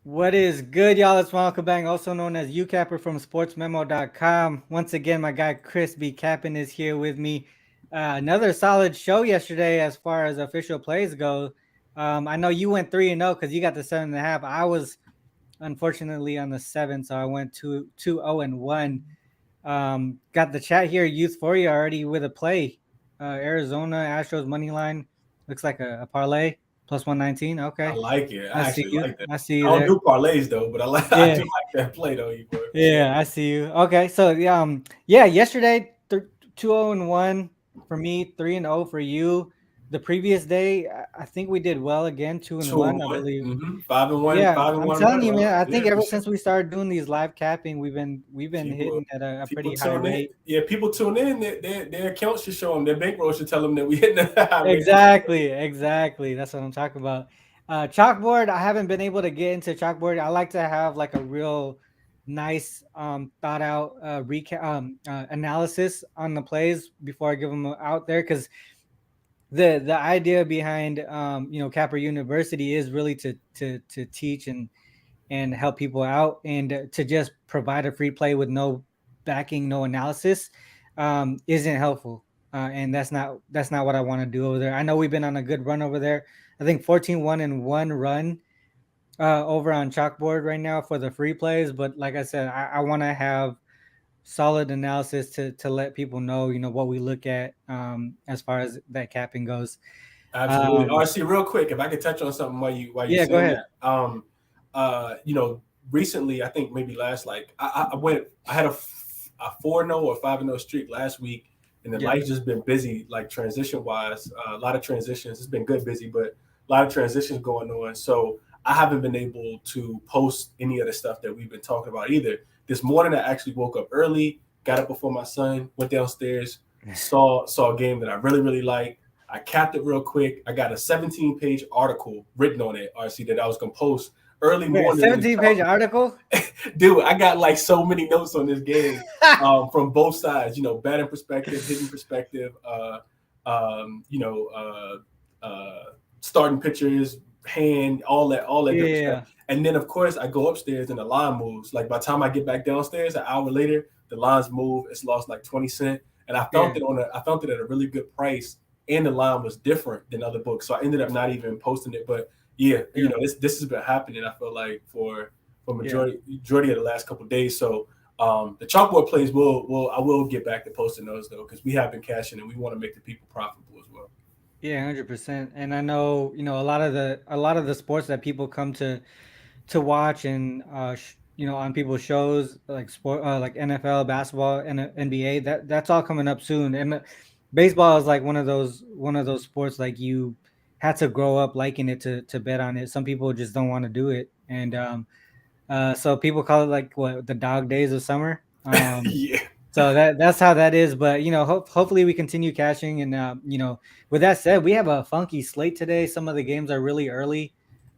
What is good, y'all? It's Ronald, also known as Youcapper from sportsmemo.com. Once again, my guy Chris B. Cappin is here with me. Another solid show yesterday as far as official plays go. I know you went 3-0 because you got the 7.5. I was unfortunately on the 7, so I went 2-0-1. Got the chat here, Youth for you already with a play. Arizona Astros money line looks like a parlay plus 119. I Okay, like it. I I see actually you. like that. I see I you don't there. do parlays though, but I Yeah. do like that play though, you boy, for sure. Yeah, I see you. Okay, so yeah, yesterday 2-0-1 for me, 3-0 for you. The previous day, I think we did well again, two and Two one, and I one. believe. Mm-hmm. 5-1, Yeah, five and I'm one telling run, you, man. Ronald. I think Yeah, ever for sure. since we started doing these live capping, we've been People hitting at a people pretty high tune in. rate. Yeah, people tune in. Their accounts should show them. Their bankroll should tell them that we hitting a high rate. Exactly. That's what I'm talking about. Chalkboard, I haven't been able to get into chalkboard. I like to have like a real nice thought out recap analysis on the plays before I give them out there, because the idea behind Capper University is really to teach and help people out, and to just provide a free play with no backing, no analysis, isn't helpful. And that's not what I want to do over there. I know we've been on a good run over there. I think 14-1 run over on chalkboard right now for the free plays. But like I said, I want to have solid analysis to let people know, what we look at as far as that capping goes. Absolutely. Um, RC, real quick, if I could touch on something while you yeah, go saying ahead. that. Recently, I think maybe last I had a 4-0 or 5-0 streak last week, and then Yeah. life's just been busy, like transition wise. A lot of transitions. It's been good busy, but a lot of transitions going on. So I haven't been able to post any of the stuff that we've been talking about either. This morning I actually woke up early, got up before my son, went downstairs, saw a game that I really, really liked. I capped it real quick. I got a 17-page article written on it, RC, that I was gonna post early Wait, a morning in the 17-page chalkboard. article? Dude, I got like so many notes on this game from both sides. Batting perspective, hitting perspective, starting pitchers, hand, all that different stuff. Yeah. And then of course I go upstairs and the line moves. Like by the time I get back downstairs, an hour later, the lines move. It's lost like 20 cents, and Yeah. I found it at a really good price, and the line was different than other books. So I ended up not even posting it. But yeah, Yeah. this has been happening. I feel like for Yeah. majority of the last couple of days. So the chalkboard plays I will get back to posting those though, because we have been cashing and we want to make the people profitable as well. Yeah, 100%. And I know, a lot of the sports that people come to watch, and on people's shows like like NFL, basketball, and NBA, that's all coming up soon. And baseball is like one of those sports, like, you had to grow up liking it to bet on it. Some people just don't want to do it. And so people call it like what, the dog days of summer. Yeah. So that's how that is. But hopefully we continue cashing. And with that said, we have a funky slate today. Some of the games are really early.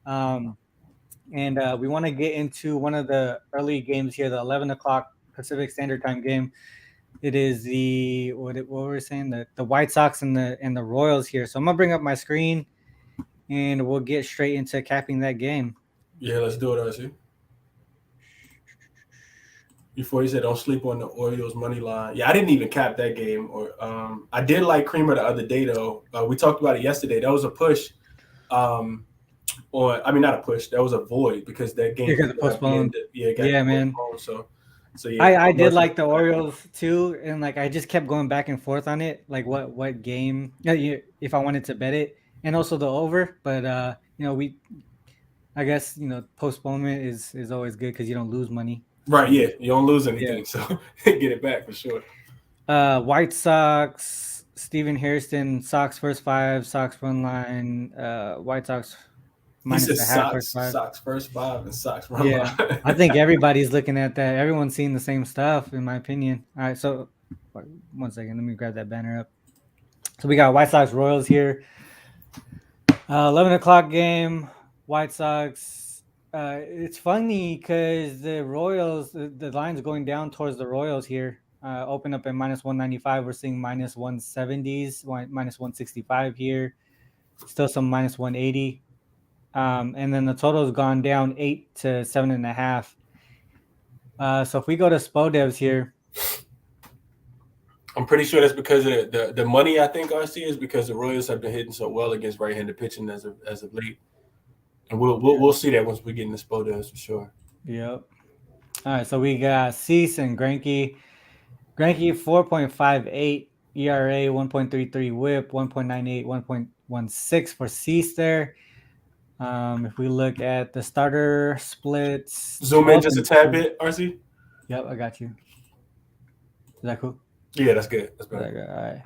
And we want to get into one of the early games here, the 11 o'clock Pacific Standard Time game. It is what were we saying, the White Sox and the Royals here. So I'm gonna bring up my screen, and we'll get straight into capping that game. Yeah, let's do it, RC. Before you said don't sleep on the Orioles money line. Yeah, I didn't even cap that game. Or I did like Creamer the other day though. We talked about it yesterday. That was a push. Or I mean, not a push. That was a void because that game You're gonna ended up being postpone. yeah, it got Yeah, man. postponed. So yeah, I did commercial. like the Orioles too, and like I just kept going back and forth on it, like what game, if I wanted to bet it, and also the over. But we I guess postponement is always good because you don't lose money. Right, yeah, you don't lose Yeah. anything, so get it back for sure. White Sox, Steven Hairston, Sox first five, Sox run line, White Sox He minus said the half first Sox, five. Sox first five, and Sox run Yeah, line. I think everybody's looking at that. Everyone's seeing the same stuff, in my opinion. All right, so one second, let me grab that banner up. So we got White Sox Royals here. 11 o'clock game. White Sox. It's funny because the Royals, the line's going down towards the Royals here. Open up at minus 195. We're seeing minus 170s, minus 165 here. Still some minus 180. And then the total has gone down 8 to 7.5. So if we go to SPO devs here, I'm pretty sure that's because of the money. I think RC is because the Royals have been hitting so well against right-handed pitching as of late, and we'll see that once we get in the SPO devs for sure. Yep. All right, so we got Cease and Greinke. Greinke 4.58 ERA, 1.33 WHIP, 1.98, 1.16 for Cease there. If we look at the starter splits, Zoom in just a tad bit, RC. Yep, I got you. Is that cool? Yeah, that's good. That's better.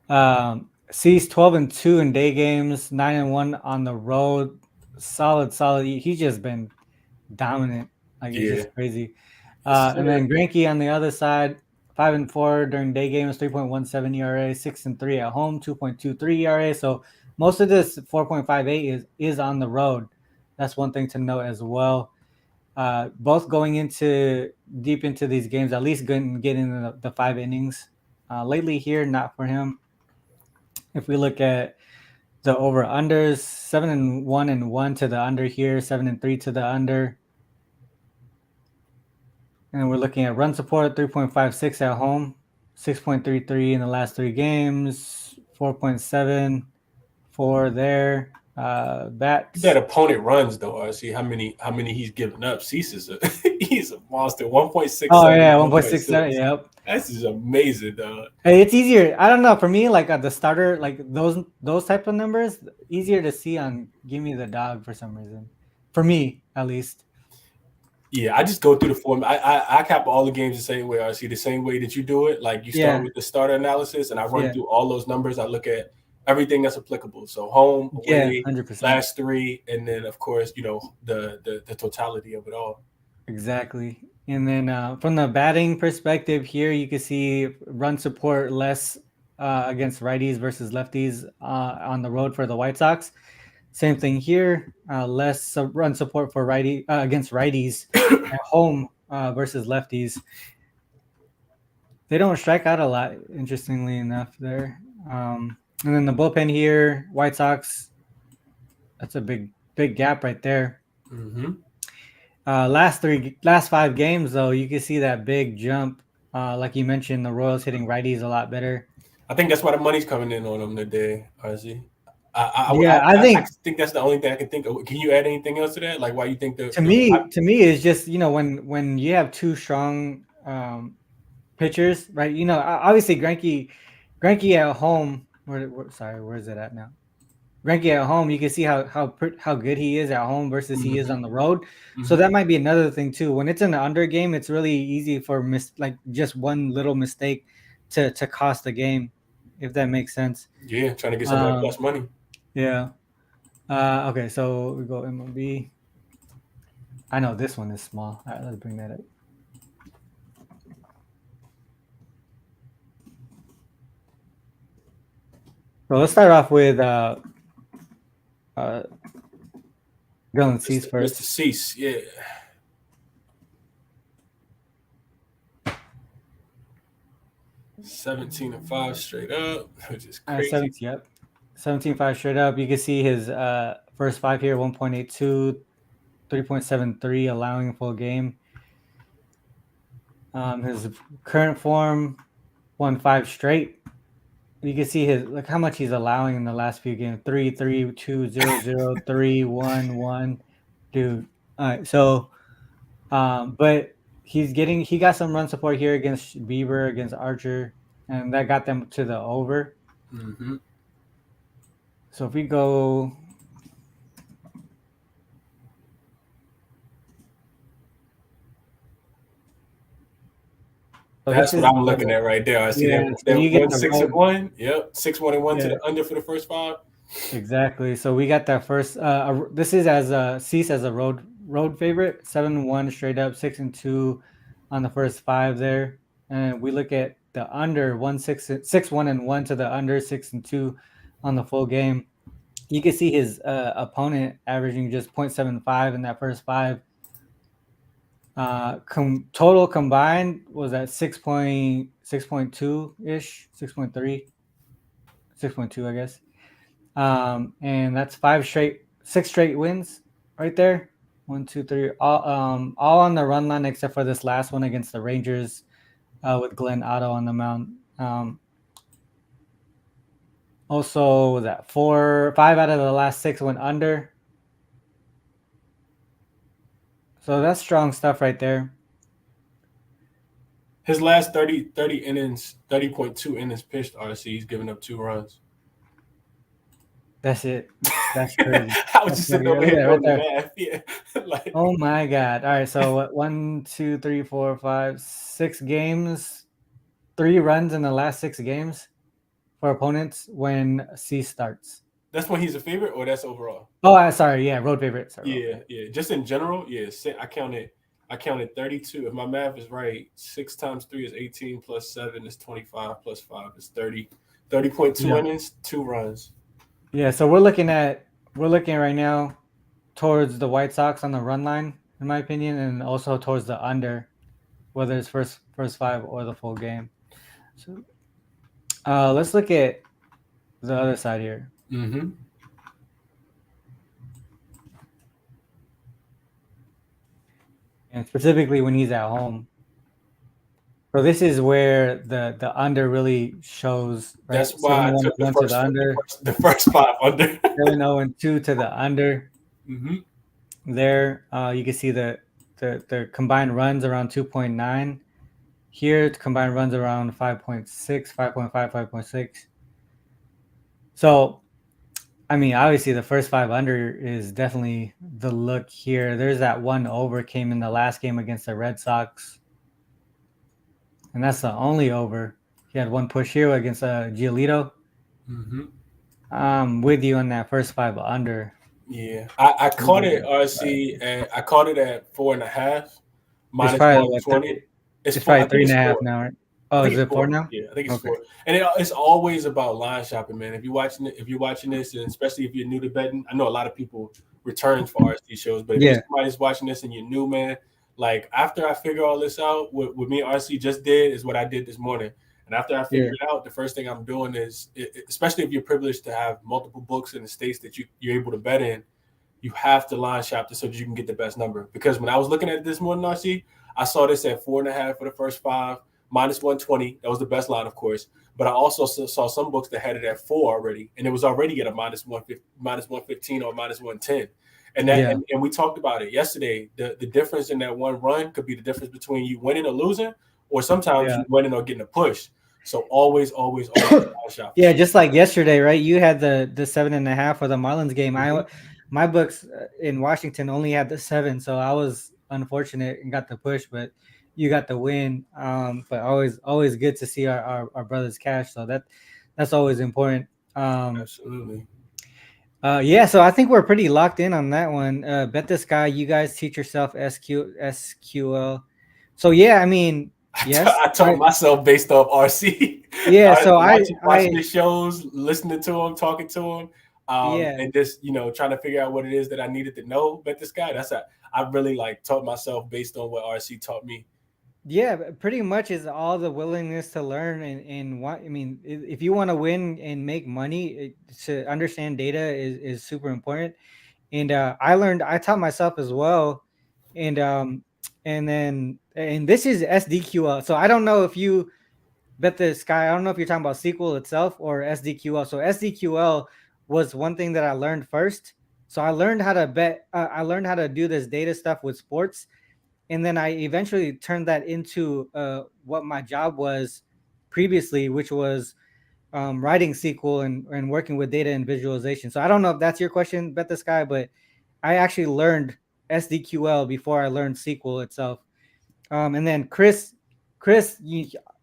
All right. Cease 12-2 in day games, 9-1 on the road. Solid. He's just been dominant. Like it's just crazy. And then Greinke on the other side, 5-4 during day games, 3.17 ERA, 6-3 at home, 2.23 ERA. So most of this 4.58 is on the road. That's one thing to note as well. Both going into deep into these games, at least getting in the 5 innings. Lately here, not for him. If we look at the over unders, 7-1 to the under here, 7-3 to the under. And we're looking at run support, 3.56 at home, 6.33 in the last 3 games, 4.74 there. Bats. That opponent runs though, RC. How many he's given up? Cease is he's a monster. 1.67. Oh yeah, 1.67. Yep. That's just amazing, dog. Hey, it's easier. I don't know. For me, like at the starter, like those type of numbers, easier to see on Give Me the Dog for some reason. For me, at least. Yeah, I just go through the form. I cap all the games the same way, RC, the same way that you do it. Like you start with the starter analysis, and I run through all those numbers. I look at everything that's applicable. So home, away, 100%. last 3, and then of course, the totality of it all. Exactly. And then from the batting perspective here, you can see run support less against righties versus lefties on the road for the White Sox. Same thing here, less run support for against righties at home versus lefties. They don't strike out a lot, interestingly enough there. And then the bullpen here, White Sox, that's a big gap right there. Mm-hmm. Last 5 games, though, you can see that big jump. Like you mentioned, the Royals hitting righties a lot better. I think that's why the money's coming in on them today, RZ. I think that's the only thing I can think of. Can you add anything else to that? Like why you think to me is just when you have 2 strong pitchers, right? Obviously Greinke at home. Where is it at now? Greinke at home, you can see how good he is at home versus he is on the road. Mm-hmm. So that might be another thing too. When it's an under game, it's really easy for just one little mistake to cost the game, if that makes sense. Yeah, trying to get some of that plus money. Yeah. Okay, so we go MLB. I know this one is small. All right, let's bring that up. So let's start off with going Cease first. Mr. Cease, yeah. $17-5 straight up, which is crazy. 17-5 straight up. You can see his first 5 here, 1.82, 3.73, allowing a full game. His current form, 1-5 straight. You can see how much he's allowing in the last few games. 3, 3, 2, 0, 0, 3, 1, 1. Dude. All right. So, but he got some run support here against Bieber, against Archer, and that got them to the over. Mm-hmm. So if we go. So that's what I'm looking at right there. I see that 1-6-1. Yep, 6-1-1 to the under for the first 5. Exactly. So we got that first. This is as Cease as a road favorite. 7-1 straight up, 6-2 on the first 5 there. And we look at the under 6-1-1 to the under, 6-2 on the full game. You can see his opponent averaging just 0.75 in that first 5. Total combined was at 6.2 ish, 6.3, 6.2, I guess. And that's 5 straight 6 straight wins right there. 1, 2, 3, all on the run line except for this last one against the Rangers with Glenn Otto on the mound. Also, that 5 out of the last 6 went under. So that's strong stuff right there. His last 30 innings, 30.2 innings pitched, RC, he's given up 2 runs. That's it. That's crazy. I was just sitting over here doing the math. Yeah. Like, oh my God. All right. So what, 1, 2, 3, 4, 5, 6 games, 3 runs in the last 6 games for opponents when C starts. That's when he's a favorite, or that's overall? Oh, sorry. Yeah, road favorite. Sorry, yeah. Just in general, yeah. I counted 32. If my math is right, 6 times 3 is 18 plus 7 is 25 plus 5 is 30. 30.2 innings, 2 runs. Yeah, so we're looking right now towards the White Sox on the run line, in my opinion, and also towards the under, whether it's first 5 or the full game. So let's look at the other side here. Mm-hmm. And specifically when he's at home. So this is where the under really shows. Right? That's why I took the first 5 under. 7-0-2 to the under. Mm-hmm. There, you can see the combined runs around 2.9. Here, combined runs around 5.6, 5.5, 5.6. So, I mean, obviously the first 5 under is definitely the look here. There's that 1 over came in the last game against the Red Sox. And that's the only over. He had 1 push here against Giolito. Mm-hmm. I'm with you on that first 5 under. Yeah, I caught it, RC, and I caught it at 4.5 minus 120. It's probably 3.5 now, right? Oh, is it 4 now? Yeah, I think it's 4. And it's always about line shopping, man. If you're watching this, and especially if you're new to betting, I know a lot of people return for RC shows, but if somebody's watching this and you're new, man, like after I figure all this out, what me and RC just did is what I did this morning. And after I figure it out, the first thing I'm doing is, especially if you're privileged to have multiple books in the states that you're able to bet in, you have to line shop this so that you can get the best number. Because when I was looking at it this morning, RC, I saw this at 4.5 for the first 5, minus 120. That was the best line, of course. But I also saw some books that had it at 4 already, and it was already at a minus 115 or minus 110. And we talked about it yesterday. The difference in that 1 run could be the difference between you winning or losing, or sometimes you winning or getting a push. So always shop. Yeah, just like yesterday, right? You had the 7.5 for the Marlins game. Mm-hmm. My books in Washington only had the 7, so I was unfortunate and got the push, but you got the win. But always good to see our brothers cash. So that's always important. Absolutely. So I think we're pretty locked in on that one. Bet this guy. You guys teach yourself SQL. So yeah, I mean. Yes, I taught myself based off RC. Yeah, so watching the shows, listening to him, talking to him, and just trying to figure out what it is that I needed to know. But this guy, I really taught myself based on what RC taught me. Yeah, pretty much is all the willingness to learn and what I mean. If you want to win and make money, to understand data is super important. And I taught myself as well, and this is SDQL. So I don't know if you bet this guy. I don't know if you're talking about SQL itself or SDQL. So SDQL was one thing that I learned first. So I learned how to bet. I learned how to do this data stuff with sports, and then I eventually turned that into what my job was previously, which was writing SQL and working with data and visualization. So I don't know if that's your question, bet this guy, but I actually learned SDQL before I learned SQL itself. And then Chris,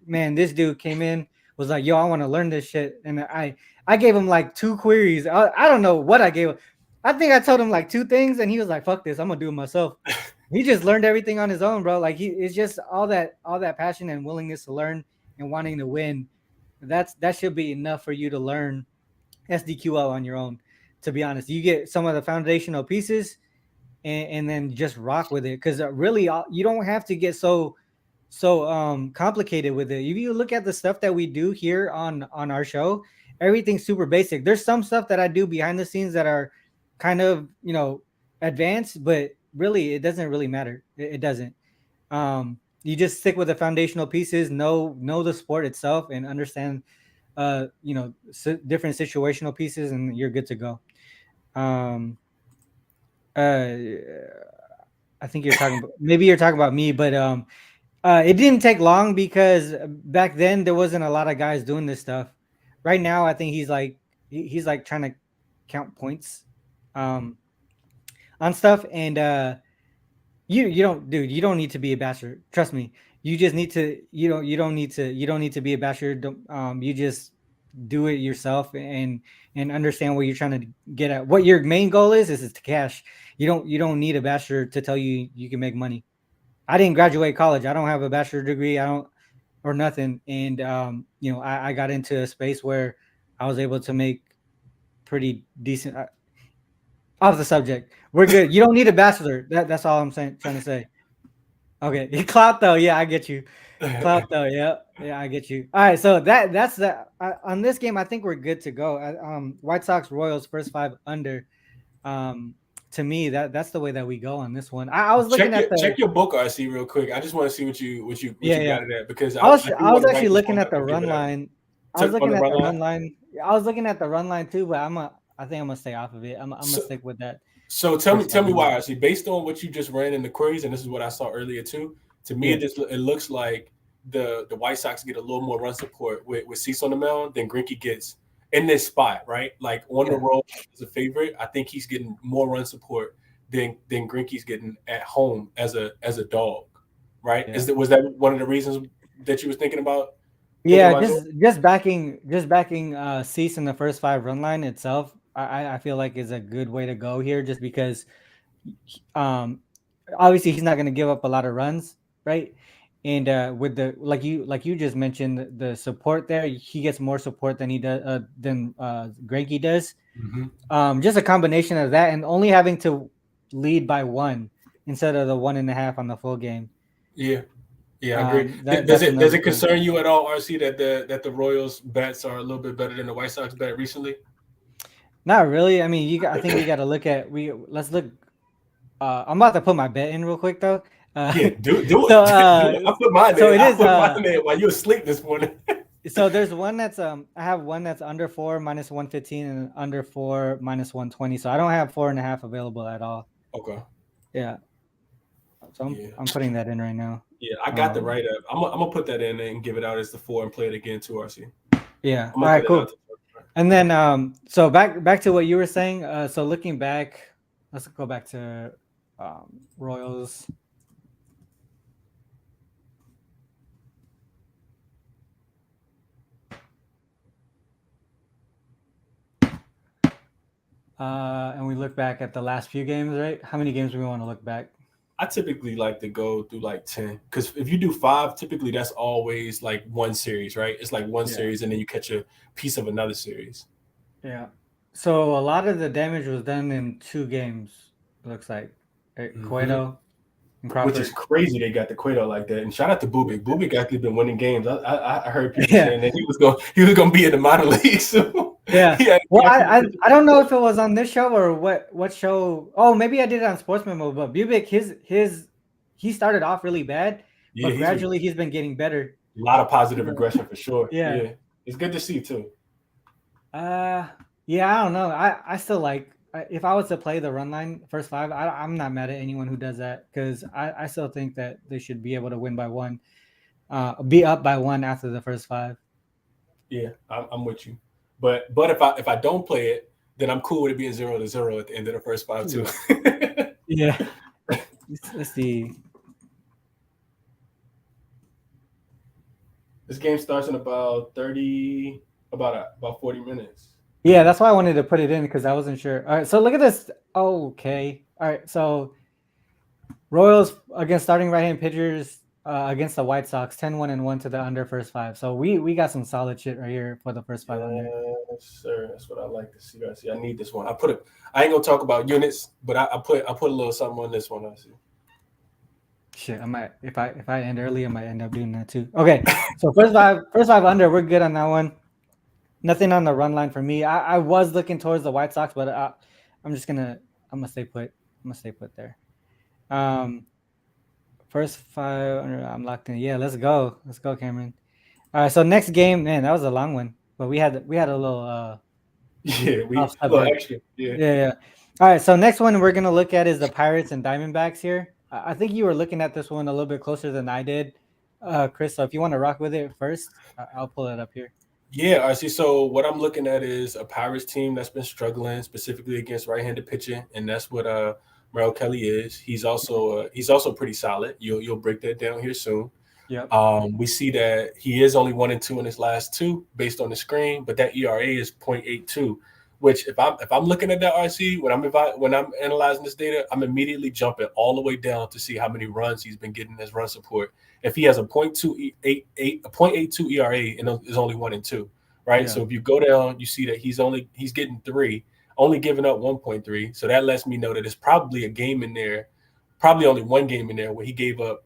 man, this dude came in, was like, yo, I want to learn this shit. And I gave him like 2 queries. I don't know what I gave him. I think I told him like 2 things, and he was like, fuck this, I'm gonna do it myself. He just learned everything on his own, bro. Like it's just all that passion and willingness to learn and wanting to win. That should be enough for you to learn SDQL on your own. To be honest, you get some of the foundational pieces, and then just rock with it. Because really, you don't have to get so complicated with it. If you look at the stuff that we do here on our show, everything's super basic. There's some stuff that I do behind the scenes that are kind of, advanced, but really it doesn't really matter. It doesn't. You just stick with the foundational pieces, know the sport itself, and understand, different situational pieces, and you're good to go. Um, uh, I think maybe you're talking about me, but it didn't take long because back then there wasn't a lot of guys doing this stuff. Right now, I think he's like trying to count points, um, on stuff, and you don't, dude. You don't need to be a bachelor. Trust me. You just need to. You don't need to be a bachelor. You just do it yourself, and understand what you're trying to get at. What your main goal is to cash. You don't need a bachelor to tell you you can make money. I didn't graduate college. I don't have a bachelor degree. I don't, or nothing. And I got into a space where I was able to make pretty decent. Off the subject, we're good. You don't need a bachelor. That's all I'm trying to say. Okay, clout though. Yeah, I get you. Clout though. Yeah, I get you. All right, so that's the on this game. I think we're good to go. White Sox Royals first five under. Um, to me, that's the way that we go on this one. I was looking at the check your book, RC, real quick. I just want to see what you yeah. got it at, because I was do I was want to actually write this looking one at up the and give run it up. line. I was On looking the at run the line. run line. I was looking at the run line too, but I think I'm gonna stay off of it. I'm gonna stick with that. So tell me why, RC. Based on what you just ran in the queries, and this is what I saw earlier too. To me, Yeah. it looks like the White Sox get a little more run support with Cease on the mound than Greinke gets in this spot, right? Like on the road as a favorite, I think he's getting more run support than Greinke's getting at home as a dog, right? Yeah. Was that one of the reasons that you was thinking about? Yeah, just backing Cease in the first five run line itself, I feel like is a good way to go here, just because um obviously he's not going to give up a lot of runs, right? And with the like you just mentioned, the support there, he gets more support than he does than Greinke does. Mm-hmm. Just a combination of that and only having to lead by one instead of the 1.5 on the full game. Yeah. Yeah, I agree. Does That's it another thing. concern you at all, RC, that the Royals bets are a little bit better than the White Sox bet recently? Not really. I mean, I think we got to look at let's look. I'm about to put my bet in real quick though. Yeah, do it. Do So it. I put mine so in. it I is put mine in while you were asleep this morning. so there's one that's I have one that's under 4 minus 115 and under 4 minus 120. So I don't have 4.5 available at all. Okay. Yeah. So I'm putting that in right now. Yeah, I got the write up. I'm gonna put that in and give it out as the 4 and play it again too, RC. Yeah. All right, cool. And then so back to what you were saying. So looking back, let's go back to Royals. And we look back at the last few games, right? How many games do we want to look back? I typically like to go through like 10, because if you do 5, typically that's always like one series, right? It's like one series and then you catch a piece of another series. Yeah. So a lot of the damage was done in 2 games, it looks like. Cueto and Crawford. Which is crazy they got the Cueto like that. And shout out to Bubik. Bubik actually been winning games. I heard people saying that he was gonna be in the minor league soon. Yeah. Well, I don't know if it was on this show or what show. Oh, maybe I did it on Sportsman Mode. But Bubik, he started off really bad, but gradually he's been getting better. A lot of positive aggression for sure. Yeah. It's good to see too. Yeah, I don't know. I still like, if I was to play the run line first 5, I'm not mad at anyone who does that, because I still think that they should be able to win by 1, be up by 1 after the first 5. Yeah, I'm with you. But if I don't play it, then I'm cool with it being 0-0 at the end of the first 5 too. Yeah. Let's see. This game starts in about 40 minutes. Yeah, that's why I wanted to put it in, because I wasn't sure. All right, so look at this. Okay. All right, so Royals against starting right-hand pitchers against the White Sox, 10-1-1 to the under first 5. So we got some solid shit right here for the first 5 under. Yes, sir. That's what I like to see. I need this one. I ain't gonna talk about units, but I put a little something on this one. I see. Shit, I might, if I end early, I might end up doing that too. Okay, so first five under, we're good on that one. Nothing on the run line for me. I was looking towards the White Sox, but I'm gonna stay put. I'm gonna stay put there. Um, first five. I'm locked in. Yeah, let's go. Let's go, Cameron. All right. So next game, man, that was a long one, but we had a little Yeah, we off a little subject. extra. Yeah. Yeah, yeah. All right. So next one we're gonna look at is the Pirates and Diamondbacks here. I think you were looking at this one a little bit closer than I did, Chris. So if you want to rock with it first, I'll pull it up here. Yeah, I see. So what I'm looking at is a Pirates team that's been struggling specifically against right-handed pitching, and that's what Merrill Kelly is. He's also pretty solid. You'll break that down here soon. Yep. We see that he is only 1-2 in his last two based on the screen, but that ERA is 0.82. Which if I'm looking at that RC when I'm analyzing this data, I'm immediately jumping all the way down to see how many runs he's been getting as run support. If he has a 0.82 ERA and is only 1-2, right? Yeah. So if you go down, you see that he's getting 3, only giving up 1.3. So that lets me know that it's probably a game in there, probably only one game in there where he gave up,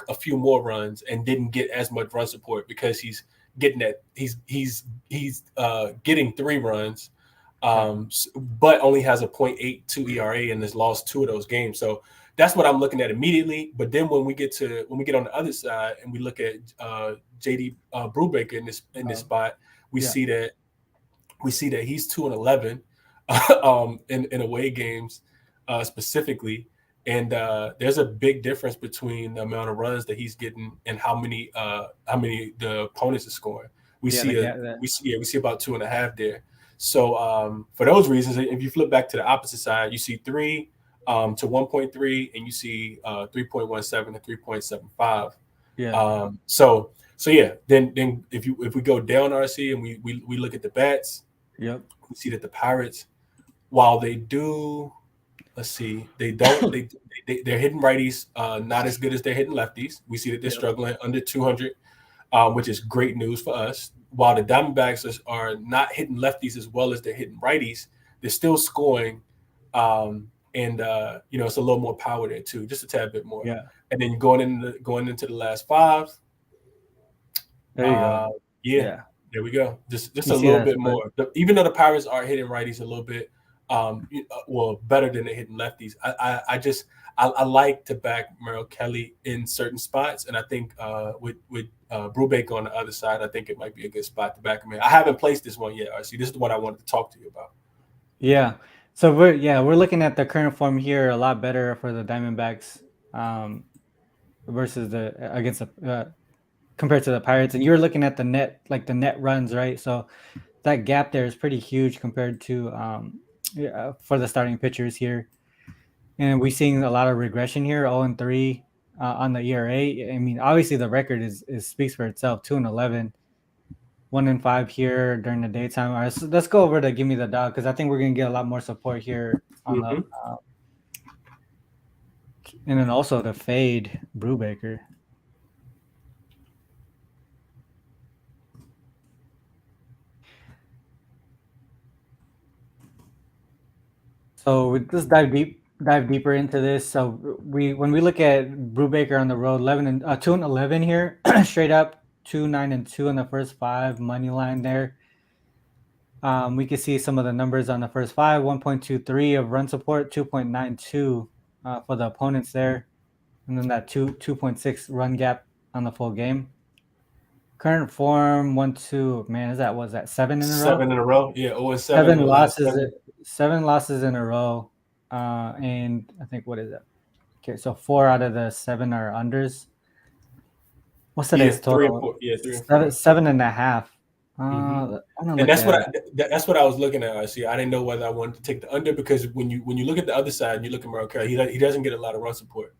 a few more runs and didn't get as much run support because he's getting that he's getting 3 runs, but only has a 0.82 ERA and has lost 2 of those games. So that's what I'm looking at immediately. But then when we get on the other side and we look at JD Brubaker in this spot, we see that he's 2-11 in away games specifically. And there's a big difference between the amount of runs that he's getting and how many the opponents are scoring. We see about 2.5 there. So for those reasons, if you flip back to the opposite side, you see 3 to 1.3, and you see 3.17 to 3.75. Yeah. So yeah. Then if we go down RC and we look at the bats, Yep. we see that the Pirates, while they do, let's see, they're hitting righties not as good as they're hitting lefties. We see that they're struggling under 200, which is great news for us. While the Diamondbacks are not hitting lefties as well as they're hitting righties, they're still scoring, and it's a little more power there too, just a tad bit more. Yeah. And then going into the last 5. There you go. Yeah. There we go. Just a You see little that bit split? more. Even though the Pirates are hitting righties a little bit, better than they're hitting lefties. I like to back Merrill Kelly in certain spots, and I think with Brubaker on the other side, I think it might be a good spot to back him in. I haven't placed this one yet. RC, this is the one I wanted to talk to you about. Yeah. So we're looking at the current form here a lot better for the Diamondbacks versus against the compared to the Pirates, and you're looking at the net runs, right? So that gap there is pretty huge compared to for the starting pitchers here, and we're seeing a lot of regression here, 0-3 on the ERA. I mean, obviously the record is speaks for itself, 2-11. 1-5 here during the daytime. All right, so let's go over to Give Me the Dog because I think we're gonna get a lot more support here on the and then also the fade Brubaker. So we just dive deeper into this. So when we look at Brubaker on the road, 2-11 here, straight up 2-9-2 in the first 5 money line there. We can see some of the numbers on the first 5, 1.23 of run support, 2.92 for the opponents there, and then that 2.6 run gap on the full game. Current form 1-2. Man, was that 7 in a row? 7 in a row. Yeah, 0-7. 7 losses. 7 losses in a row, and I think what is that? Okay, so 4 out of the 7 are unders. What's today's total? 3 and 4. Yeah, 3 and 4. 7.5. And that's what I was looking at. I see. I didn't know whether I wanted to take the under because when you look at the other side and you look at Merrill Kelly, he doesn't get a lot of run support.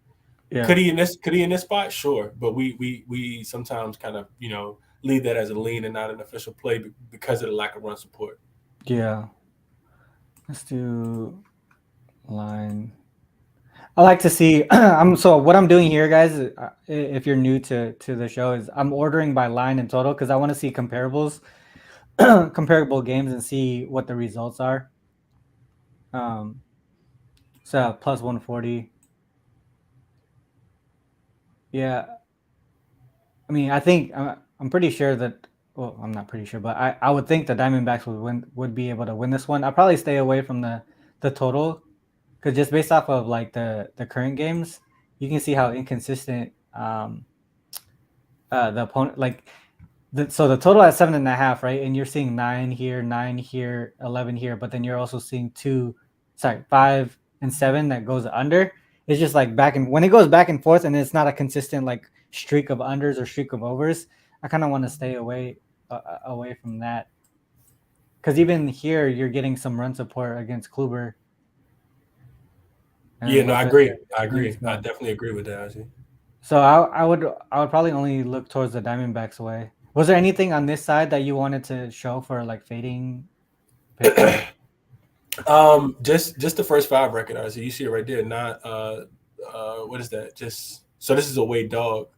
Yeah. Could he in this spot? Sure, but we sometimes kind of leave that as a lean and not an official play because of the lack of run support. Yeah. Let's do line. I like to see. So what I'm doing here, guys, if you're new to the show, is I'm ordering by line and total because I want to see comparable games and see what the results are. So plus 140. Yeah. I mean, I think I'm pretty sure that. Well, I'm not pretty sure, but I would think the Diamondbacks would be able to win this one. I'll probably stay away from the the total, because just based off of like the current games, you can see how inconsistent the opponent like. So the total at 7.5, right? And you're seeing 9 here, 11 here, but then you're also seeing 5 and 7 that goes under. It's just like when it goes back and forth, and it's not a consistent like streak of unders or streak of overs. I kind of want to stay away from that, because even here you're getting some run support against Kluber. Yeah, no, I agree. I definitely agree with that, actually. So I would probably only look towards the Diamondbacks way. Was there anything on this side that you wanted to show for like fading? Just the first 5 record, honestly. You see it right there. Not what is that? So this is away dog.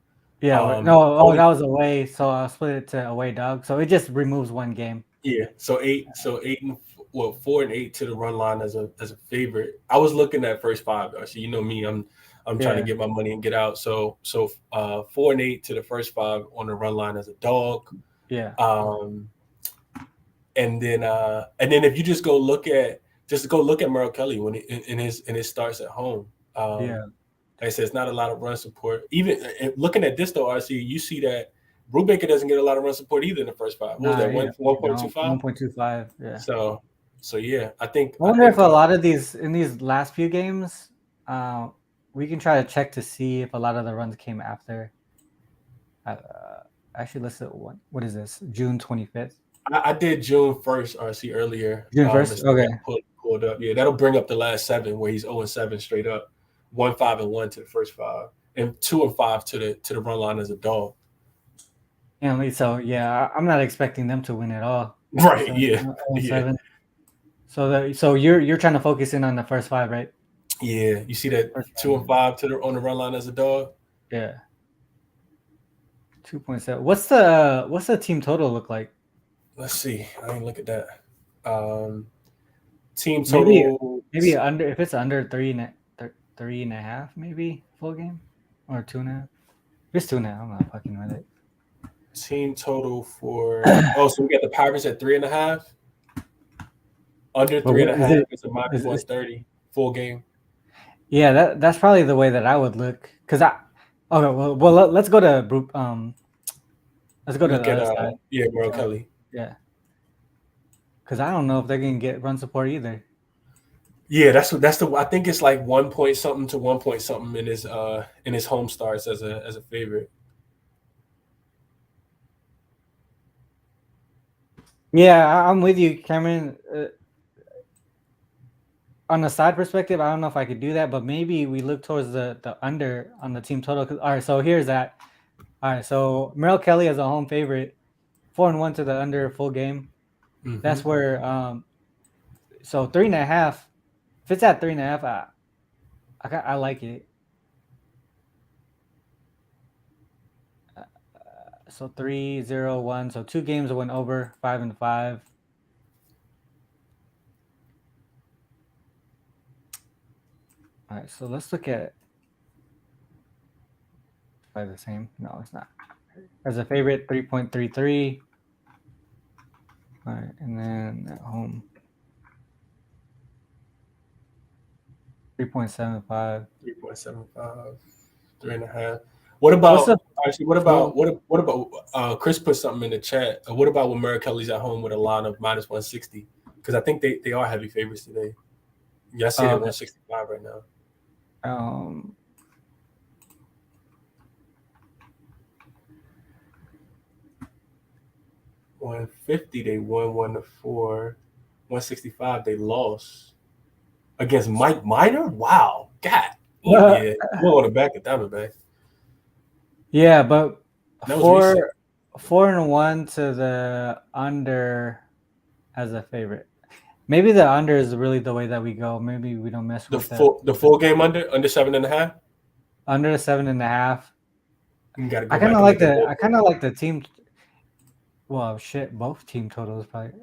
Yeah, that was away. So I'll split it to away dog. So it just removes 1 game. Yeah. So 4 and 8 to the run line as a favorite. I was looking at first 5. Actually, you know me, I'm trying to get my money and get out. So 4 and 8 to the first 5 on the run line as a dog. Yeah. And then if you just go look at Merrill Kelly when in his starts at home. Like I said, it's not a lot of run support. Even looking at this though, RC, you see that Brubaker doesn't get a lot of run support either in the first 5. What was that? 1.25? 1.25. Yeah. So yeah, I think. I wonder if a lot of these in these last few games, we can try to check to see if a lot of the runs came after. Actually, let's see. What is this? June 25th. I did June 1st, RC, earlier. June 1st? Okay. Pulled up. Yeah, that'll bring up the last 7 where he's 0-7 straight up. 1-5-1 to the first 5. And 2-5 to the run line as a dog. Yeah, so yeah, I'm not expecting them to win at all. Right, so, yeah. 0-7. So you're trying to focus in on the first 5, right? Yeah. You see that 2-5 on the run line as a dog? Yeah. 2.7. What's the team total look like? Let's see. I didn't look at that. Team total maybe under, if it's under 3.5, maybe full game, or 2.5. If it's 2.5, I'm not fucking with it. Team total for so we got the Pirates at 3.5. Under 3.5 is a minus 130 full game. Yeah, that's probably the way that I would look. Let's go to let's go to the other side. Yeah, Merrill Kelly. Yeah, because I don't know if they're gonna get run support either. Yeah, that's the. I think it's like 1 point something to 1 point something in his home starts as a favorite. Yeah, I'm with you, Cameron. On the side perspective, I don't know if I could do that, but maybe we look towards the under on the team total. All right, so here's that. All right, so Merrill Kelly as a home favorite, 4-1 to the under full game. Mm-hmm. That's where so 3.5. If it's at 3.5, I like it. So 3-0-1. So 2 games went over 5-5. All right, so let's look at by the same. No, it's not. As a favorite, 3.33. All right, and then at home, 3.75. 3.75. 3.5. What about Chris put something in the chat? What about when Merrill Kelly's at home with a line of minus 160? Because I think they are heavy favorites today. Yeah, I see they're 165 right now. 150 they won 1-4. 165 they lost against Mike Minor. Wow, God, yeah, we're on the back of Diamondbacks. Yeah, but 4-1 to the under as a favorite. Maybe the under is really the way that we go. Maybe we don't mess with the full game under 7.5. Under 7.5. I kind of like the team. Well, shit, both team totals probably.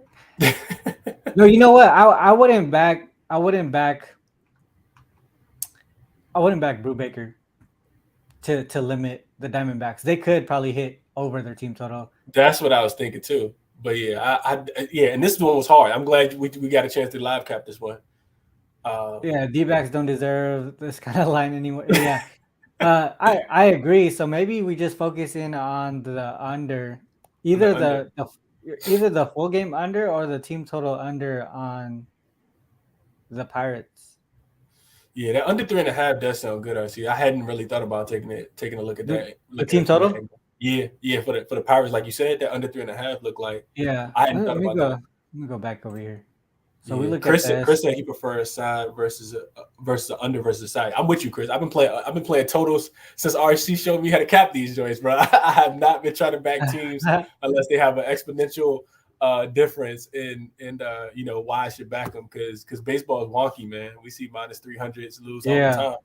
No, you know what? I wouldn't back Brubaker to limit the Diamondbacks. They could probably hit over their team total. That's what I was thinking too. But yeah, and this one was hard. I'm glad we got a chance to live cap this one. Yeah, D-backs don't deserve this kind of line anymore. Yeah. I agree. So maybe we just focus in on the under, either the under. either the full game under or the team total under on the Pirates. Yeah, that under 3.5 does sound good. I hadn't really thought about taking a look at The, that, the looking at team it from that total? angle. Yeah, for the Pirates, like you said, that under 3.5 look like Yeah. I hadn't Let thought me about go. that. Let me go back over here. So we Yeah, look at Chris this. said he prefers side versus the under versus side. I'm with you, Chris. I've been playing totals since RC showed me how to cap these joints, bro. I have not been trying to back teams unless they have an exponential difference in why I should back them because baseball is wonky, man. We see minus 300s lose all the Yeah. time.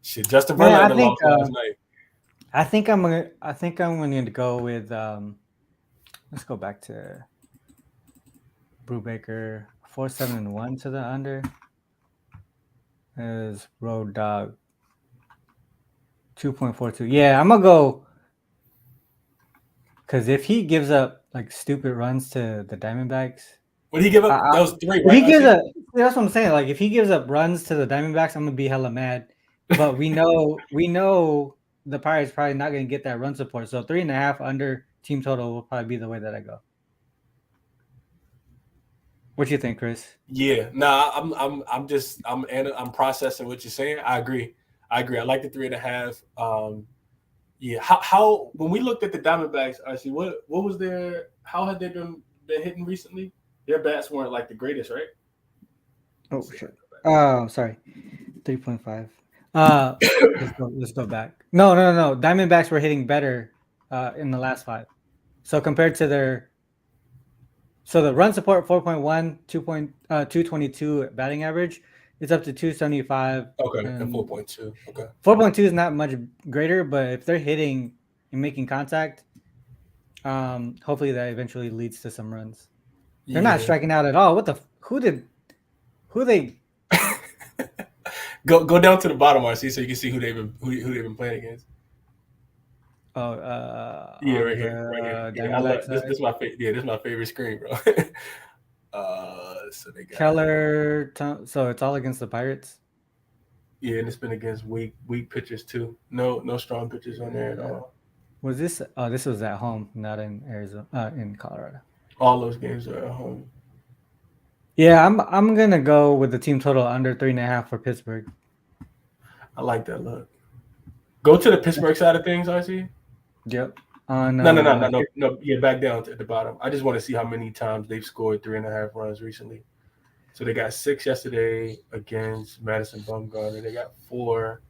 Shit, Justin Man, Verlander lost last night. I think I'm going to go with let's go back to Brubaker 4-7-1 to the under. Is Road Dog 2.42. Yeah, I'm gonna go because if he gives up like stupid runs to the Diamondbacks, What did he give up? That was 3, if right? he gives up, that's what I'm saying. Like if he gives up runs to the Diamondbacks, I'm gonna be hella mad. But we know the Pirates probably not gonna get that run support. So 3.5 under team total will probably be the way that I go. What you think, Chris? Yeah, I'm processing what you're saying. I agree. I like the 3.5. Yeah, how when we looked at the Diamondbacks, actually, what was their how had they been hitting recently? Their bats weren't like the greatest, right? Oh shit. Sorry. 3.5. Let's go back. No. Diamondbacks were hitting better in the last 5. So compared to the run support 4.1, 222 batting average, it's up to 275. Okay, and And 4.2. Okay. 4.2 is not much greater, but if they're hitting and making contact, hopefully that eventually leads to some runs. They're not striking out at all. What the who they Go down to the bottom, RC, so you can see who they've been playing against. Yeah, on right here, right here. the Yeah, I love Diamondback this. side? This is my favorite. Yeah, this is my favorite screen, bro. So they got Keller, so it's all against the Pirates. yeah, and it's been against weak pitchers too. No strong pitchers on there at all. Was this? Oh, this was at home, not in Arizona, in Colorado. All those games are at home. Yeah, I'm gonna go with the team total under 3.5 for Pittsburgh. I like that look. Go to the Pittsburgh side of things, RC. Yep. On No. Yeah, back down to the bottom. I just want to see how many times they've scored 3.5 runs recently. So they got 6 yesterday against Madison Bumgarner. They got 4,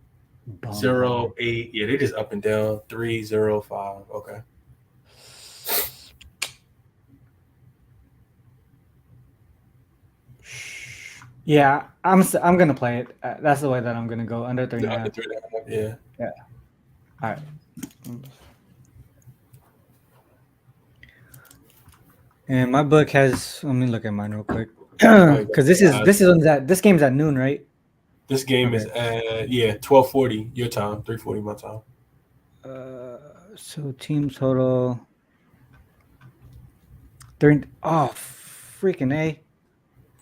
0, 8. Yeah, they just up and down. 3, 0, 5. Okay. Yeah, I'm gonna play it. That's the way that I'm gonna go under 3.5. Under 3.5. Yeah. Yeah. All right. And my book has. Let me look at mine real quick. Because this game's at noon, right? This game is at 12:40 your time, 3:40 my time. So team total. Freaking A.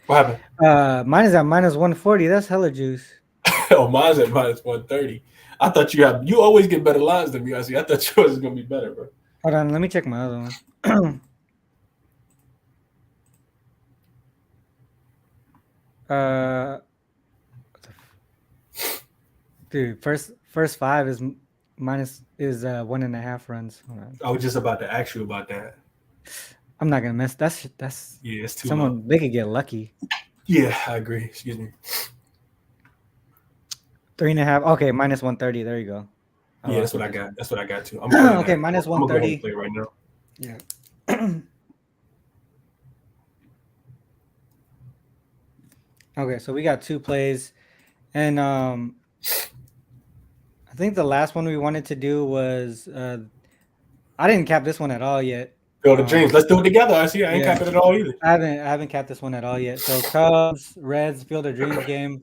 What happened? Mine is at minus 140. That's hella juice. Oh, mine's at minus 130. I thought you always get better lines than me. I thought yours was gonna be better, bro. Hold on, let me check my other one. Dude, first 5 is minus 1.5 runs. I was just about to ask you about that. I'm not gonna miss. That's yeah. It's too someone low. They could get lucky. Yeah, I agree. Excuse me. 3.5. Okay, minus 130. There you go. Yeah, that's what I got. That's what I got too. Okay, minus 130. I'm gonna go ahead and play right now. Yeah. Okay, so we got 2 plays, and I think the last one we wanted to do was I didn't cap this one at all yet. Field of Dreams. Let's do it together. I ain't capping it at all either. I haven't capped this one at all yet. So Cubs, Reds, Field of Dreams game.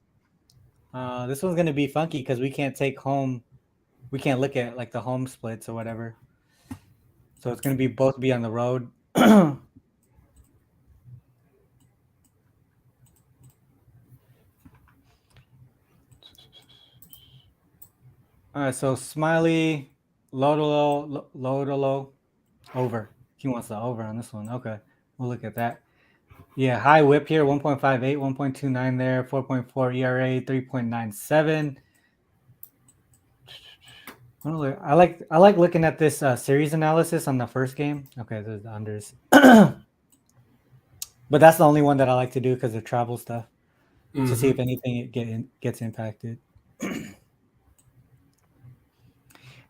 This one's gonna be funky because we can't take home. We can't look at like the home splits or whatever. So it's gonna be both be on the road. All right, so Smiley, Lodolo, over. He wants the over on this one. Okay, we'll look at that. Yeah, high whip here, 1.58, 1.29 there, 4.4 ERA, 3.97. I like looking at this series analysis on the first game. Okay, there's the unders. But that's the only one that I like to do because of travel stuff to see if anything gets impacted.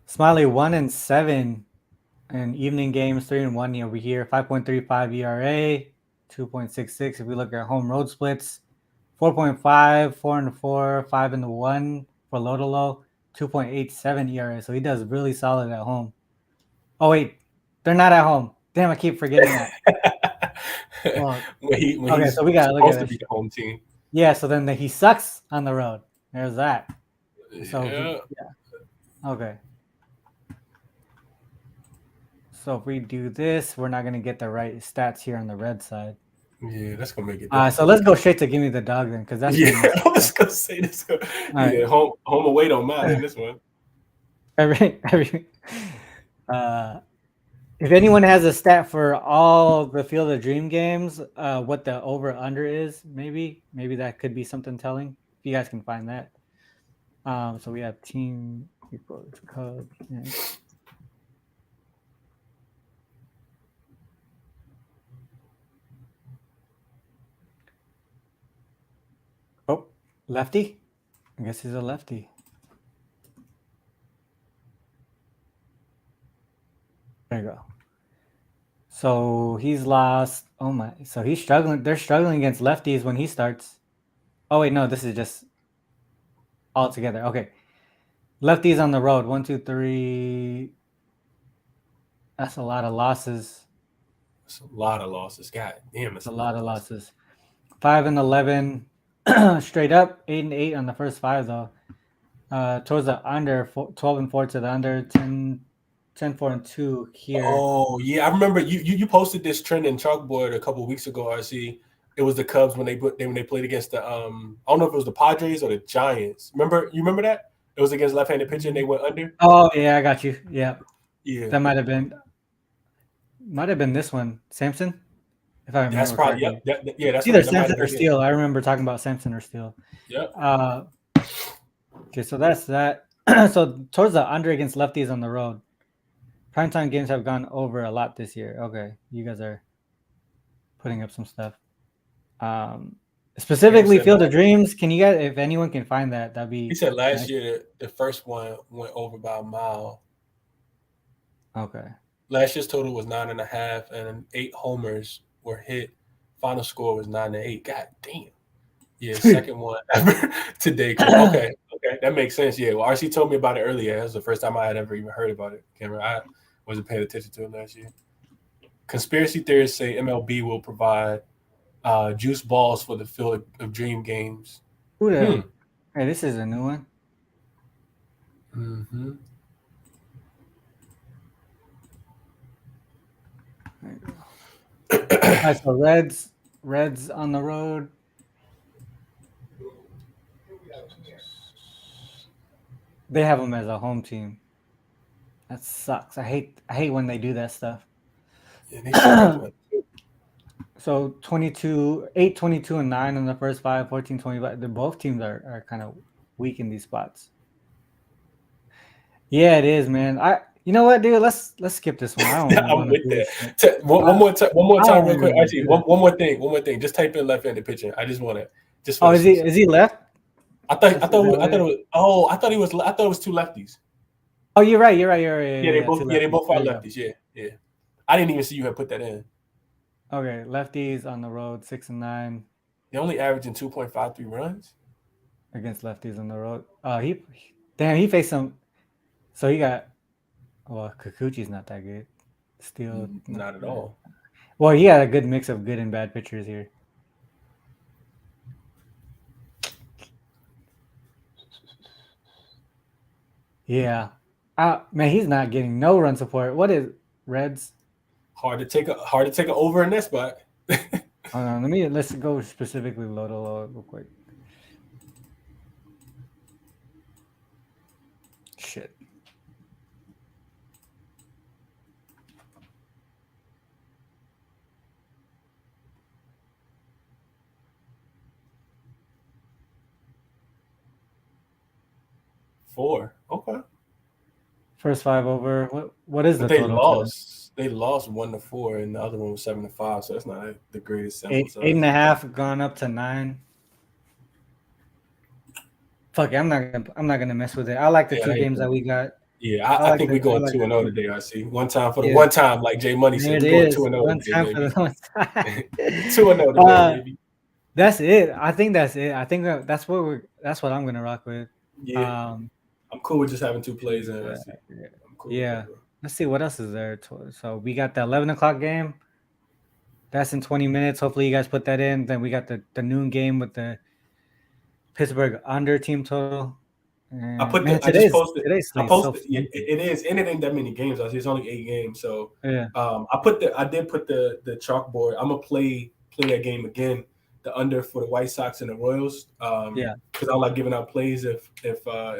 Smiley 1-7 in evening games, 3-1 over here, 5.35 ERA, 2.66. If we look at home road splits, 4.5, 4-4, 5-1 for Lodolo, 2.87 ERA. So he does really solid at home. Oh wait, they're not at home. Damn, I keep forgetting that. Well, okay, so we got to look at this. The home team. Yeah, so then he sucks on the road. There's that. So yeah. Okay. So if we do this, we're not gonna get the right stats here on the red side. Yeah, that's gonna make it. So let's go straight to give me the dog then, because that's I was gonna say this. Yeah, home away don't matter in this one. If anyone has a stat for all the Field of Dream games, what the over under is, maybe that could be something telling. If you guys can find that. So we have team equals code. Yeah. Oh, lefty? I guess he's a lefty. There you go. So he's lost. Oh my. So he's struggling. They're struggling against lefties when he starts. Oh, wait. No, this is just all together. Okay. Lefties on the road. 1, 2, 3. That's a lot of losses. That's a lot of losses. God damn, it's a lot of losses. 5-11 straight up. 8-8 on the first 5 though. Towards the under, 12-4 to the under, 10-4-2 here. Oh yeah, I remember you posted this trend in Chalkboard a couple of weeks ago. RC, it was the Cubs when they played against the I don't know if it was the Padres or the Giants. You remember that? It was against left-handed pitcher and they went under. Oh yeah, I got you. Yeah. That might have been this one, Samson. If I remember. That's probably that's either Samson or Steele. I remember talking about Samson or Steele. Yep. Okay, so that's that. So towards the under against lefties on the road. Primetime games have gone over a lot this year. Okay, you guys are putting up some stuff. Specifically, Field of Dreams. Can you guys, if anyone can find that, that'd be. He said last year the first one went over by a mile. Okay. Last year's total was 9.5, and 8 homers were hit. Final score was 9-8. God damn. Yeah, second one ever today. Okay, that makes sense. Yeah, well, RC told me about it earlier. That was the first time I had ever even heard about it. I wasn't paying attention to it last year. Conspiracy theorists say MLB will provide juice balls for the Field of Dream games. Hey, this is a new one. Mm-hmm. There you go. All right, so Reds on the road. They have them as a home team. That sucks. I hate when they do that stuff. Yeah, so 8, 22, and 9 in the first 5, 14, 25. Both teams are kind of weak in these spots. Yeah, it is, man. You know what, dude? Let's skip this one. I'm with that. One more time, real quick. Actually, one more thing. Just type in left-handed pitching. I just want to. Is he left? I thought it was 2 lefties. Oh, you're right. Yeah, they both are lefties. Yeah. I didn't even see you had put that in. Okay, lefties on the road, 6 and 9. They're only averaging 2.53 runs against lefties on the road. He faced some. So he got. Well, Kikuchi's not that good. Still, not at all. Well, he had a good mix of good and bad pitchers here. Yeah. Man, he's not getting no run support. What is Reds? Hard to take a over in that spot. Hold on, let's go specifically low to low real quick. Shit. 4. Okay. First 5 over. What is But the total? They lost 1-4, and the other one was 7-5. So that's not the greatest sample Eight, size. 8.5 gone up to 9. Fuck it, I'm not gonna mess with it. I like the Yeah, 2 games that we got. Yeah, I think we're going 2-0 today. I see. One time for the one time, like Jay Money There said, it we're going is. 2-0 One today, time for baby. the one time. 2-0 today, baby. That's it. I think that's it. I think that's what I'm gonna rock with. Yeah, I'm cool with just having 2 plays in. I'm cool with that, bro. Let's see what else is there. So we got the 11 o'clock game. That's in 20 minutes. Hopefully you guys put that in. Then we got the noon game with the Pittsburgh under team total. And I just posted. today's I slate so posted. Yeah, funky. it is, and it ain't that many games. I see it's only 8 games. So Yeah. I did put the chalkboard. I'm gonna play that game again. The under for the White Sox and the Royals. Because I like giving out plays if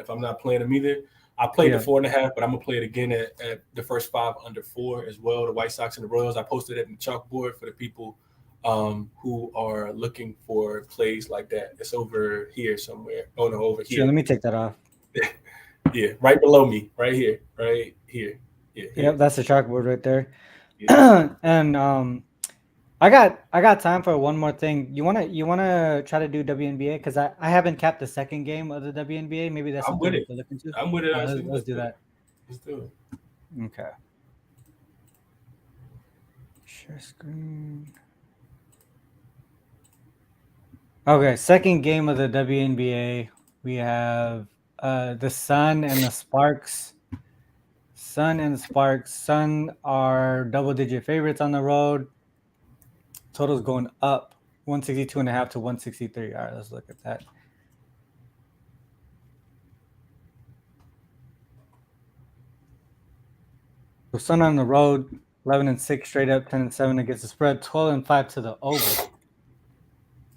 I'm not playing them either. I played the 4.5, but I'm gonna play it again at the first 5 under 4 as well. The White Sox and the Royals. I posted it in the chalkboard for the people who are looking for plays like that. It's over here somewhere. Oh no, over here. Sure, let me take that off. Yeah, right below me, right here. Yeah, yep, that's the chalkboard right there. Yeah. And I got time for one more thing. You wanna try to do WNBA because I haven't capped the second game of the WNBA. Maybe that's something we can look into. I'm with it. Let's do that. Let's do it. Okay. Share screen. Okay, second game of the WNBA. We have the Sun and the Sparks. Sun are double-digit favorites on the road. Total's going up 162.5 to 163. All right, let's look at that. So Sun on the road, 11-6 straight up, 10-7 against the spread, 12-5 to the over.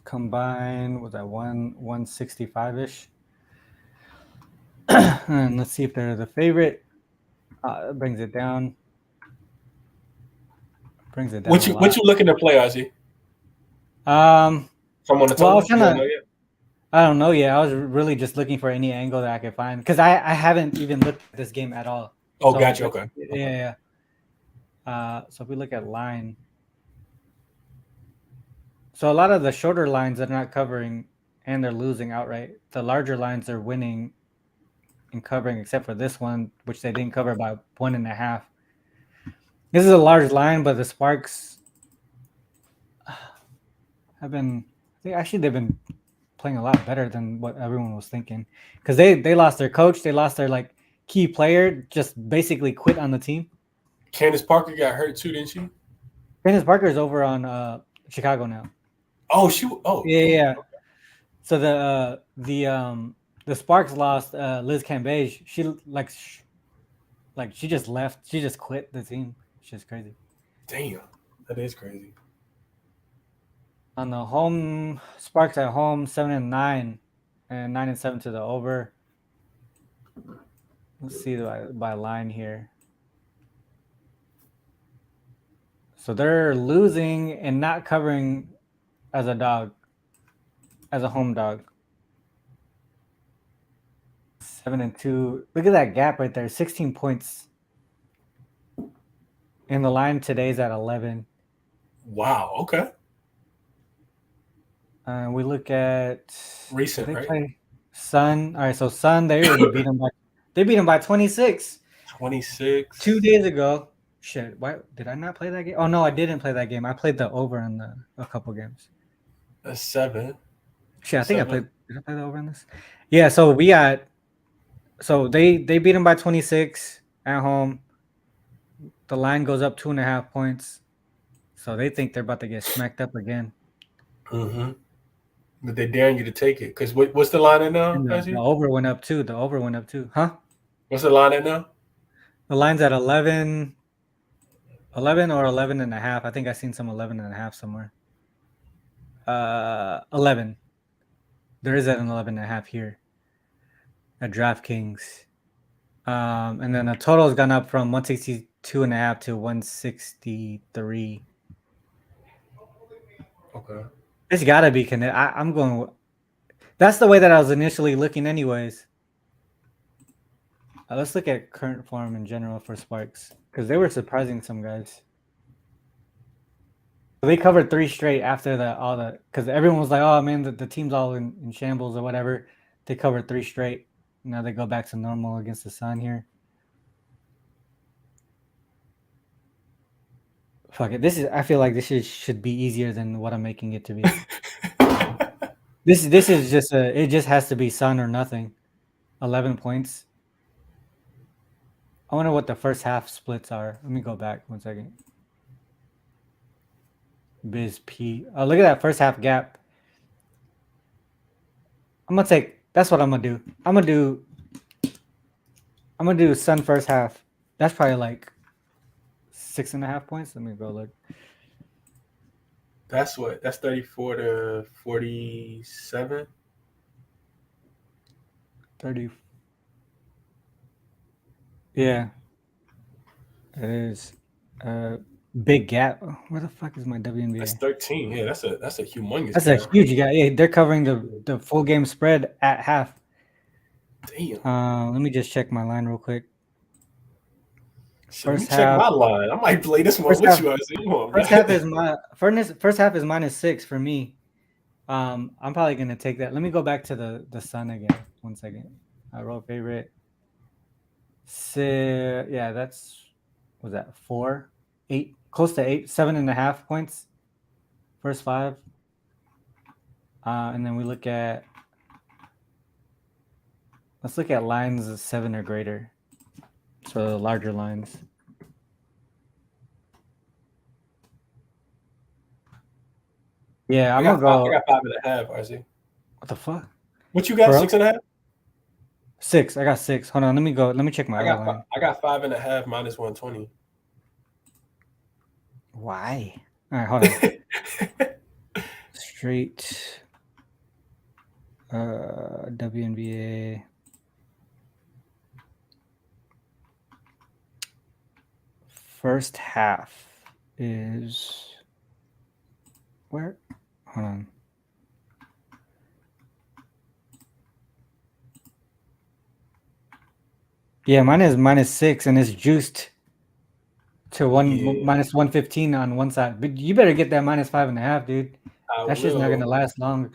Combined was that 165-ish. And let's see if they're the favorite. It brings it down. What you looking to play, Ozzy? From on the total? I don't know yet. I was really just looking for any angle that I could find because I haven't even looked at this game at all. Oh, so, gotcha. Okay. Yeah. So if we look at line, so a lot of the shorter lines are not covering and they're losing outright. The larger lines are winning and covering, except for this one, which they didn't cover by 1.5. This is a large line, but the Sparks they've been playing a lot better than what everyone was thinking because they lost their coach, they lost their like key player, just basically quit on the team. Candace Parker got hurt too, didn't she? Candace Parker is over on Chicago now. Oh, yeah. So the Sparks lost Liz Cambage. She she just left. She just quit the team. It's just crazy. Damn, that is crazy. On the home, Sparks at home 7-9 and 9-7 to the over. Let's see by line here. So they're losing and not covering as a home dog. 7-2. Look at that gap right there. 16 points. And the line today's at 11. Wow. Okay. We look at recent, right? Play Sun. All right, so Sun, they already beat them by 26. 26. 2 days ago. Shit, why did I not play that game? Oh no, I didn't play that game. I played the over in a couple games. That's 7. Shit, I think I played. Did I play the over in this? Yeah, so we got. So they beat them by 26 at home. The line goes up 2.5 points. So they think they're about to get smacked up again. Mm-hmm. But they're daring you to take it. Because what's the line at now? The over went up too. Huh? What's the line at now? The line's at 11 or 11.5. I think I seen some 11.5 somewhere. 11. There is an 11.5 here at DraftKings. And then the total has gone up from 162.5 to 163. Okay. It's got to be connected. I'm going. That's the way that I was initially looking, anyways. Let's look at current form in general for Sparks because they were surprising some guys. They covered 3 straight after because everyone was like, "Oh man, the team's all in shambles or whatever." They covered 3 straight. Now they go back to normal against the Sun here. Fuck it. I feel like this should be easier than what I'm making it to be. This is just it just has to be Sun or nothing. 11 points. I wonder what the first half splits are. Let me go back 1 second. Biz P. Oh, look at that first half gap. That's what I'm gonna do. I'm gonna do Sun first half. That's probably like 6.5 points. Let me go look. That's 34 to 47. 30. Yeah. It is. Big gap. Where the fuck is my WNBA? That's 13. Yeah, that's a humongous. That's gap. a huge gap. Yeah, they're covering the full game spread at half. Damn. Let me just check my line real quick. First half. Check my line. I might play this one with half, you. First half is -6 for me. I'm probably gonna take that. Let me go back to the Sun again. 1 second. I wrote favorite. So yeah, was that 4, 8, close to 8, 7.5 points. First 5. And then let's look at lines of 7 or greater. So the larger lines. Yeah, I'm gonna go. I got 5.5, RC. What the fuck? What you got? 6.5? 6. I got 6. Hold on. Let me go. Let me check my other line. I got 5.5 minus 120. Why? All right, hold on. Straight. WNBA. First half is where? Hold on. Yeah, mine is -6 and it's juiced to minus 115 on one side. But you better get that -5.5, dude. That shit's not gonna last long.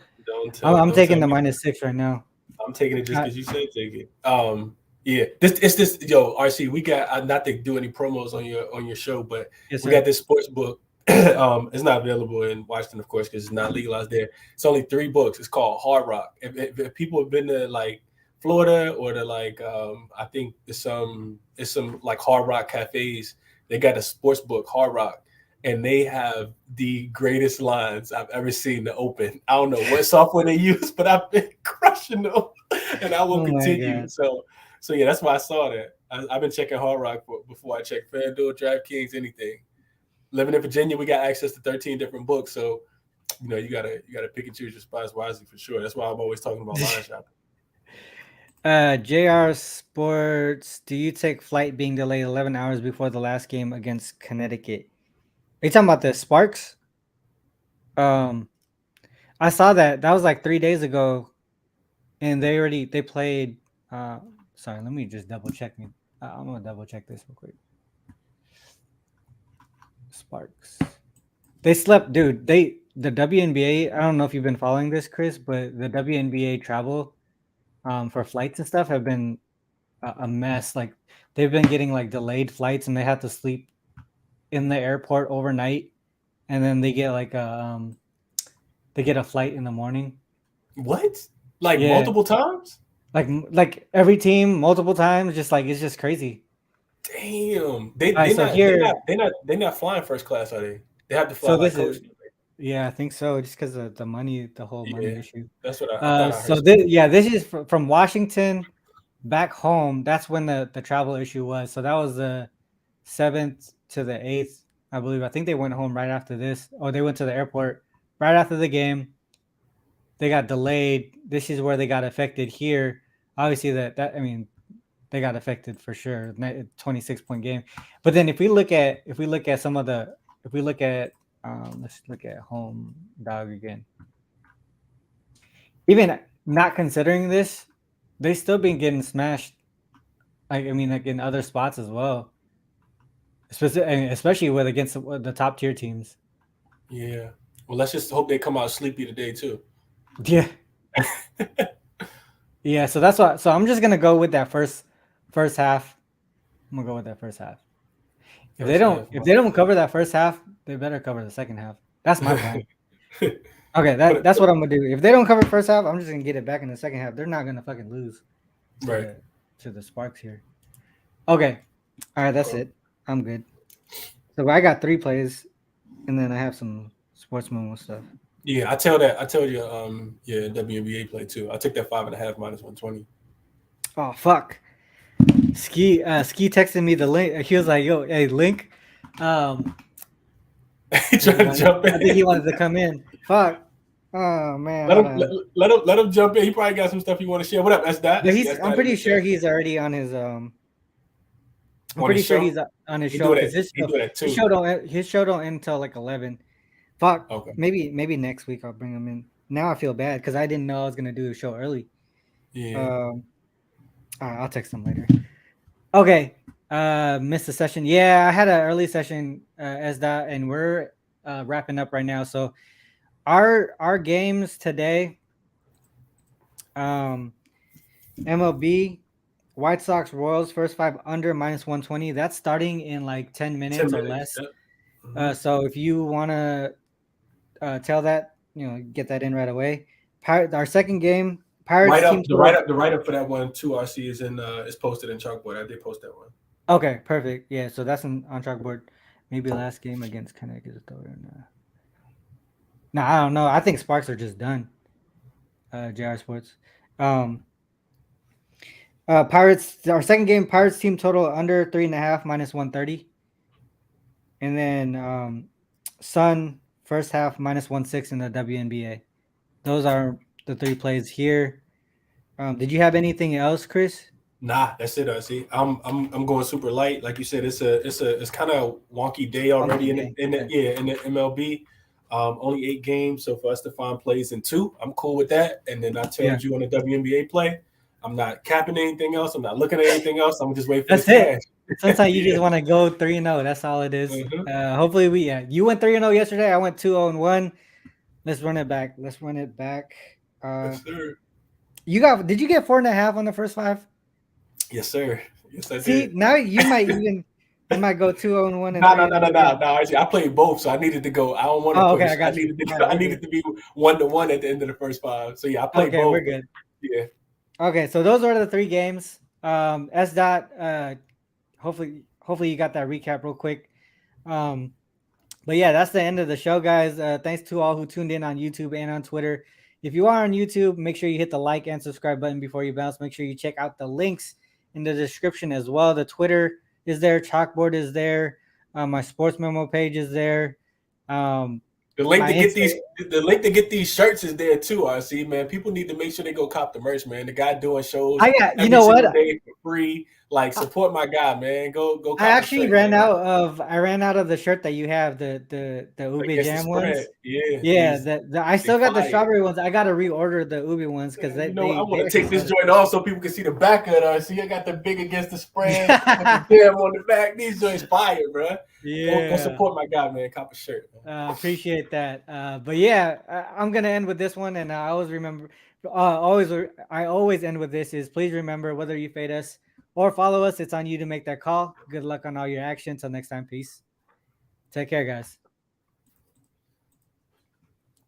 I'm taking the -6 right now. I'm taking it just because you said take it. Yeah, this RC. We got not to do any promos on your show, but we got this sports book. It's not available in Washington, of course, because it's not legalized there. It's only 3 books. It's called Hard Rock. If people have been to like Florida or to like I think it's some like Hard Rock cafes, they got a sports book, Hard Rock, and they have the greatest lines I've ever seen to open. I don't know what software they use, but I've been crushing them, and I will continue. So yeah, that's why I saw that. I've been checking Hard Rock before I check FanDuel, DraftKings, anything. Living in Virginia, we got access to 13 different books, so you gotta pick and choose your spots wisely for sure. That's why I'm always talking about line shopping. JR Sports, do you take flight being delayed 11 hours before the last game against Connecticut? Are you talking about the Sparks? I saw that was like 3 days ago, and they played. Sorry, let me just double check me. I'm gonna double check this real quick. Sparks. They slept, dude. The WNBA. I don't know if you've been following this, Chris, but the WNBA travel, for flights and stuff have been a mess. Like they've been getting like delayed flights, and they have to sleep in the airport overnight, and then they get like a flight in the morning. What? Like multiple times? Like every team multiple times. Just like it's just crazy. Damn. They're not flying first class, are they? They have to fly like coach. Yeah, I think so. Just because of the money, the whole money issue. That's what I thought. So this is from Washington back home. That's when the travel issue was. So that was the 7th to the 8th, I believe. I think they went home right after this. Or they went to the airport right after the game. They got delayed. This is where they got affected here. Obviously, they got affected for sure. 26-point game. But then if we look at let's look at home dog again. Even not considering this, they still been getting smashed I mean, like in other spots as well, especially with against the top tier teams. Yeah. Well, let's just hope they come out sleepy today too. Yeah, yeah. So that's why. So I'm just gonna go with that first half. I'm gonna go with that first half. First half. If they don't cover that first half, they better cover the second half. That's my plan. Okay, that's what I'm gonna do. If they don't cover first half, I'm just gonna get it back in the second half. They're not gonna fucking lose Right. to the Sparks here. Okay, all right, that's it. I'm good. So I got 3 plays, and then I have some sports memo stuff. Yeah, I tell you, yeah, WNBA play too. I took that 5.5 minus 120. Oh fuck. Ski texted me the link. He was like, "Yo, hey, link." He tried to jump in. I think he wanted to come in. Fuck. Oh man. Let him jump in. He probably got some stuff he want to share. What up? That's that. I'm pretty sure he's already on his I'm pretty sure he's on his show because his show don't end until like 11. Fuck. Okay. Maybe next week I'll bring him in. Now I feel bad because I didn't know I was gonna do the show early. Yeah. I'll text him later. Okay. Missed a session. Yeah, I had an early session as that, and we're wrapping up right now. So our games today, MLB, White Sox, Royals, first 5 under -120. That's starting in like 10 minutes or less. Yep. Mm-hmm. So if you want to tell that, get that in right away. Our second game, Pirates team. The write up for that one too. RC is posted in Chalkboard. I did post that one. Okay, perfect. Yeah, so that's on Chalkboard. Maybe last game against Connecticut. No, I don't know. I think Sparks are just done. JR Sports. Pirates. Our second game, Pirates team total under 3.5 -130. And then Sun first half -16 in the WNBA. Those are the 3 plays here. Did you have anything else, Chris? Nah, that's it. RC. I'm going super light. Like you said, it's kind of wonky day already in the MLB. Only 8 games, so for us to find plays in 2, I'm cool with that. And then I told you on the WNBA play, I'm not capping anything else. I'm not looking at anything else. I'm just waiting for that's it. Sometimes you just want to go 3-0. That's all it is. Mm-hmm. Hopefully you went 3-0 yesterday. I went 2-0-1. Let's run it back. Yes, sir. Did you get 4.5 on the first 5? Yes, sir. Yes, I did. See, now you might go 2-0-1. No. Actually, I played both, so I needed to go. I don't want to push. Okay, I got you. I needed to be 1-1 at the end of the first 5. So yeah, I played both. Okay, we're good. Yeah. Okay, so those are the 3 games. S. Hopefully you got that recap real quick. But yeah, that's the end of the show, guys. Thanks to all who tuned in on YouTube and on Twitter. If you are on YouTube, make sure you hit the like and subscribe button before you bounce. Make sure you check out the links in the description as well. The Twitter is there. Chalkboard is there. My sports memo page is there. The link to get these shirts is there too. RC, man, people need to make sure they go cop the merch, man. The guy doing shows. You know what? Day for free. Like, support my guy, man. Go. Cop I actually shirt, ran out of the shirt that you have, the Wnba Jam ones. Yeah. I still got the strawberry ones. I gotta reorder the Wnba ones because I want to take this joint off so people can see the back of it. RC, I got the big against the spread, with the jam on the back. These joints fire, bro. Yeah. Go support my guy, man. Cop a shirt. Appreciate that. But yeah, I'm gonna end with this one, and I always remember. I always end with this: is please remember, whether you fade us or follow us, it's on you to make that call. Good luck on all your actions. Till next time, peace. Take care, guys.